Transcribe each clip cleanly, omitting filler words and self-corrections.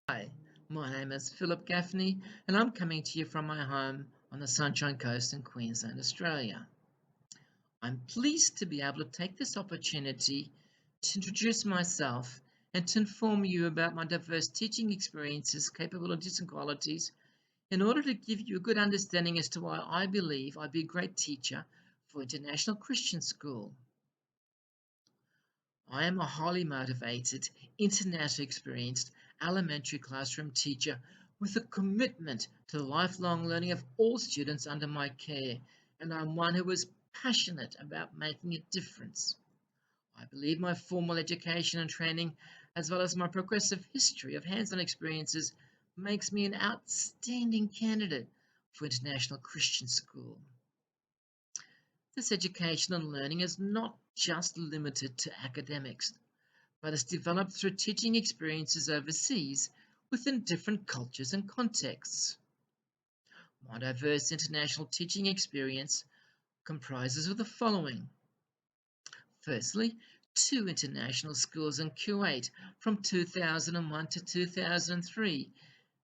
Hi, my name is Philip Gaffney, and I'm coming to you from my home on the Sunshine Coast in Queensland, Australia. I'm pleased to be able to take this opportunity to introduce myself and to inform you about my diverse teaching experiences, capabilities, and qualities in order to give you a good understanding as to why I believe I'd be a great teacher for International Christian School. I am a highly motivated, internationally experienced elementary classroom teacher with a commitment to the lifelong learning of all students under my care, and I'm one who is passionate about making a difference. I believe my formal education and training, as well as my progressive history of hands on experiences, makes me an outstanding candidate for International Christian School. This education and learning is not just limited to academics, but is developed through teaching experiences overseas within different cultures and contexts. My diverse international teaching experience comprises of the following. Firstly, two international schools in Kuwait from 2001 to 2003,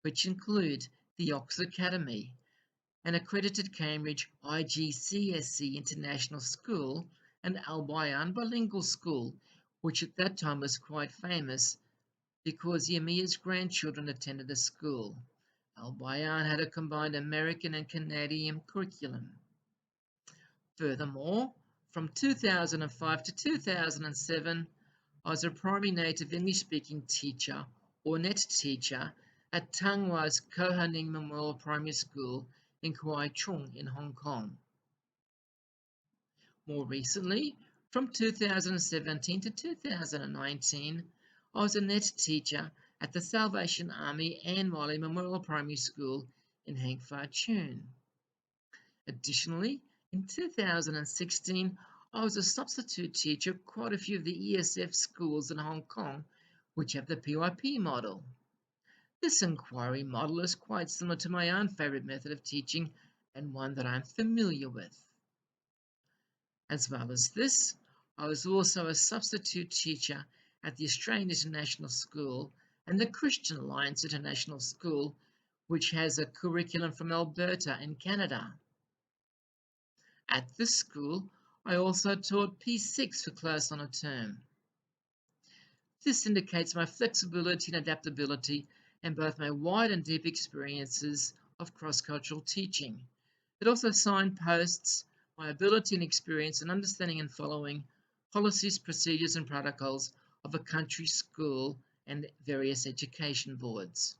which include the Oxford Academy, an accredited Cambridge IGCSE International School, and Al Bayan Bilingual School, which at that time was quite famous because Yamia's grandchildren attended the school. Al Bayan had a combined American and Canadian curriculum. Furthermore, from 2005 to 2007, I was a primary native English speaking teacher or NET teacher at Tang Wa's Kohaning Memorial Primary School in Kwai Chung in Hong Kong. More recently, from 2017 to 2019, I was a NET teacher at the Salvation Army Anne Wiley Memorial Primary School in Hang Fah Chun. Additionally, in 2016, I was a substitute teacher at quite a few of the ESF schools in Hong Kong, which have the PYP model. This inquiry model is quite similar to my own favourite method of teaching and one that I'm familiar with. As well as this, I was also a substitute teacher at the Australian International School and the Christian Alliance International School, which has a curriculum from Alberta in Canada. At this school, I also taught P6 for close on a term. This indicates my flexibility and adaptability and both my wide and deep experiences of cross-cultural teaching. It also signposts my ability and experience in understanding and following policies, procedures, and protocols of a country school and various education boards.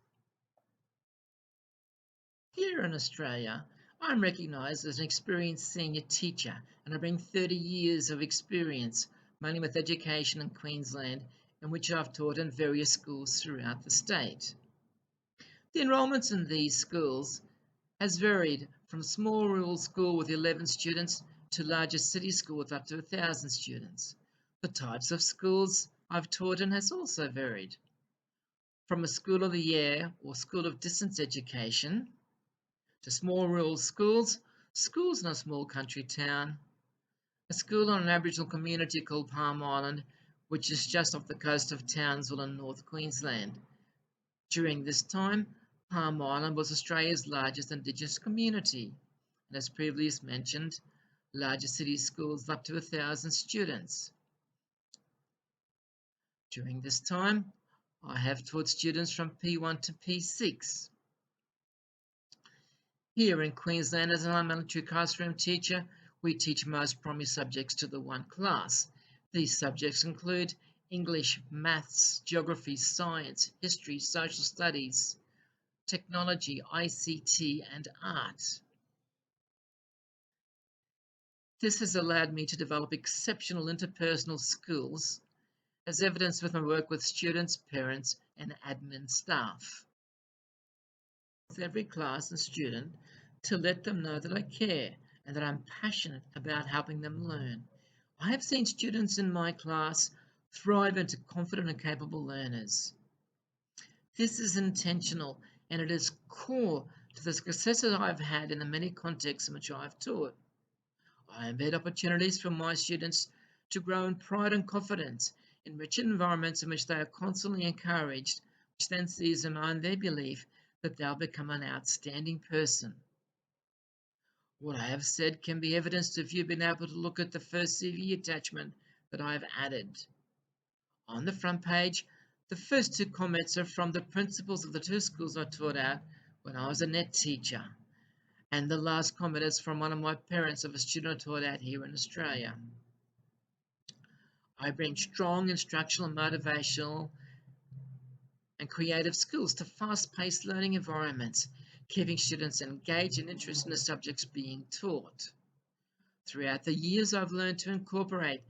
Here in Australia, I'm recognised as an experienced senior teacher and I bring 30 years of experience, mainly with education in Queensland, in which I've taught in various schools throughout the state. The enrolments in these schools has varied from small rural school with 11 students to larger city school with up to 1,000 students. The types of schools I've taught in has also varied. From a school of the year or school of distance education to small rural schools, schools in a small country town, a school on an Aboriginal community called Palm Island, which is just off the coast of Townsville in North Queensland. During this time, Palm Island was Australia's largest Indigenous community, and as previously mentioned, larger city schools up to 1,000 students. During this time, I have taught students from P1 to P6. Here in Queensland, as an elementary classroom teacher, we teach most primary subjects to the one class. These subjects include English, maths, geography, science, history, social studies, technology, ICT, and art. This has allowed me to develop exceptional interpersonal skills, as evidenced with my work with students, parents, and admin staff. With every class and student to let them know that I care and that I'm passionate about helping them learn. I have seen students in my class thrive into confident and capable learners. This is intentional and it is core to the successes I've had in the many contexts in which I've taught. I embed opportunities for my students to grow in pride and confidence in rich environments in which they are constantly encouraged which then sees them in their belief that they'll become an outstanding person. What I have said can be evidenced if you've been able to look at the first CV attachment that I have added. On the front page, the first two comments are from the principals of the two schools I taught at when I was a net teacher, and the last comment is from one of my parents of a student I taught at here in Australia. I bring strong instructional, motivational, and creative skills to fast-paced learning environments, keeping students engaged and interested in the subjects being taught. Throughout the years, I've learned to incorporate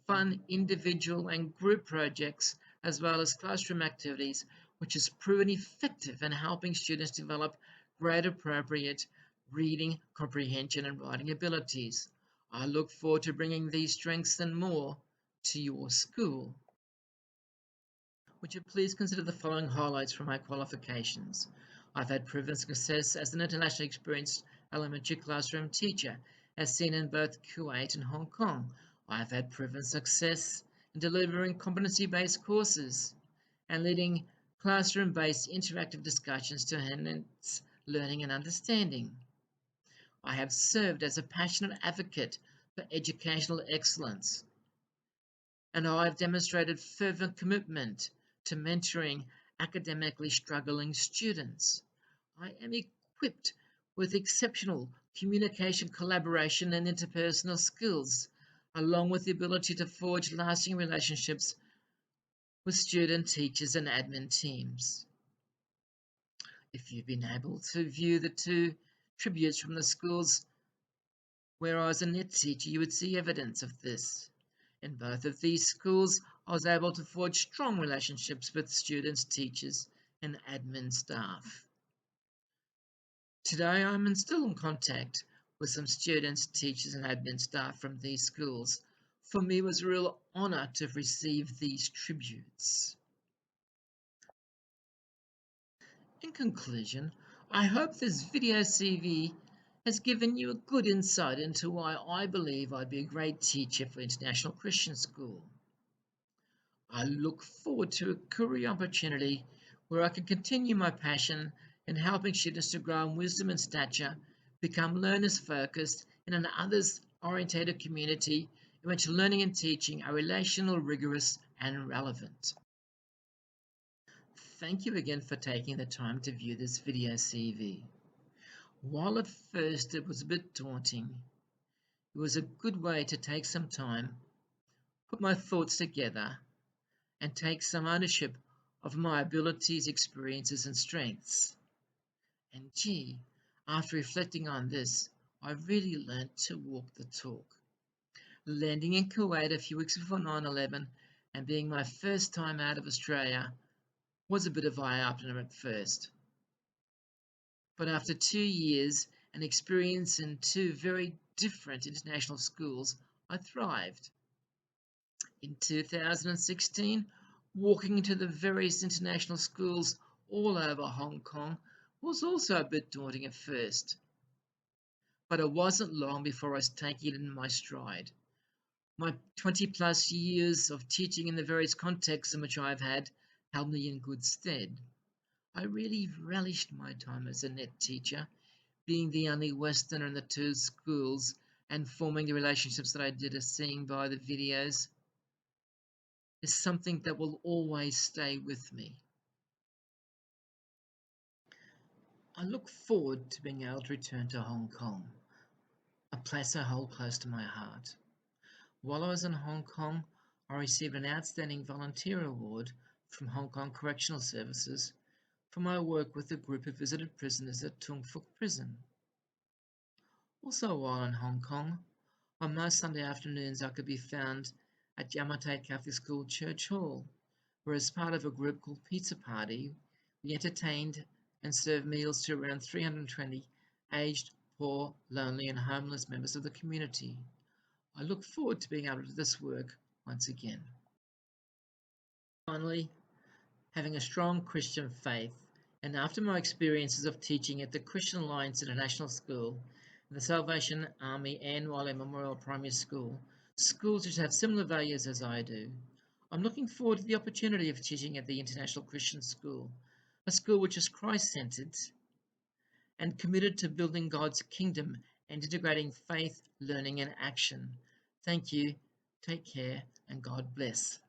fun individual and group projects as well as classroom activities, which has proven effective in helping students develop grade appropriate reading, comprehension, and writing abilities. I look forward to bringing these strengths and more to your school. Would you please consider the following highlights from my qualifications? I've had proven success as an internationally experienced elementary classroom teacher, as seen in both Kuwait and Hong Kong. I've had proven success in delivering competency-based courses and leading classroom-based interactive discussions to enhance learning and understanding. I have served as a passionate advocate for educational excellence, and I have demonstrated fervent commitment to mentoring academically struggling students. I am equipped with exceptional communication, collaboration, and interpersonal skills, along with the ability to forge lasting relationships with student, teachers, and admin teams. If you've been able to view the two tributes from the schools where I was a net teacher, you would see evidence of this. In both of these schools, I was able to forge strong relationships with students, teachers, and admin staff. Today, I'm still in contact with some students, teachers, and admin staff from these schools. For me, it was a real honour to have received these tributes. In conclusion, I hope this video CV has given you a good insight into why I believe I'd be a great teacher for International Christian School. I look forward to a career opportunity where I can continue my passion in helping students to grow in wisdom and stature, become learners focused in an others orientated community in which learning and teaching are relational, rigorous, and relevant. Thank you again for taking the time to view this video CV. While at first it was a bit daunting, it was a good way to take some time, put my thoughts together, and take some ownership of my abilities, experiences, and strengths. And gee, after reflecting on this, I really learned to walk the talk. Landing in Kuwait a few weeks before 9/11 and being my first time out of Australia was a bit of eye-opener at first. But after 2 years and experience in two very different international schools, I thrived. In 2016, walking into the various international schools all over Hong Kong was also a bit daunting at first. But it wasn't long before I was taking it in my stride. My 20 plus years of teaching in the various contexts in which I've had held me in good stead. I really relished my time as a net teacher, being the only Westerner in the two schools and forming the relationships that I did as seeing by the videos is something that will always stay with me. I look forward to being able to return to Hong Kong, a place I hold close to my heart. While I was in Hong Kong, I received an outstanding volunteer award from Hong Kong Correctional Services for my work with a group of visited prisoners at Tung Fuk Prison. Also while in Hong Kong, on most Sunday afternoons I could be found at Yamate Catholic School Church Hall, where as part of a group called Pizza Party, we entertained and served meals to around 320 aged, poor, lonely and homeless members of the community. I look forward to being able to do this work once again. Finally, having a strong Christian faith, and after my experiences of teaching at the Christian Alliance International School, and the Salvation Army Anne Wiley Memorial Primary School, schools which have similar values as I do, I'm looking forward to the opportunity of teaching at the International Christian School, a school which is Christ-centered and committed to building God's kingdom and integrating faith, learning, and action. Thank you, take care, and God bless.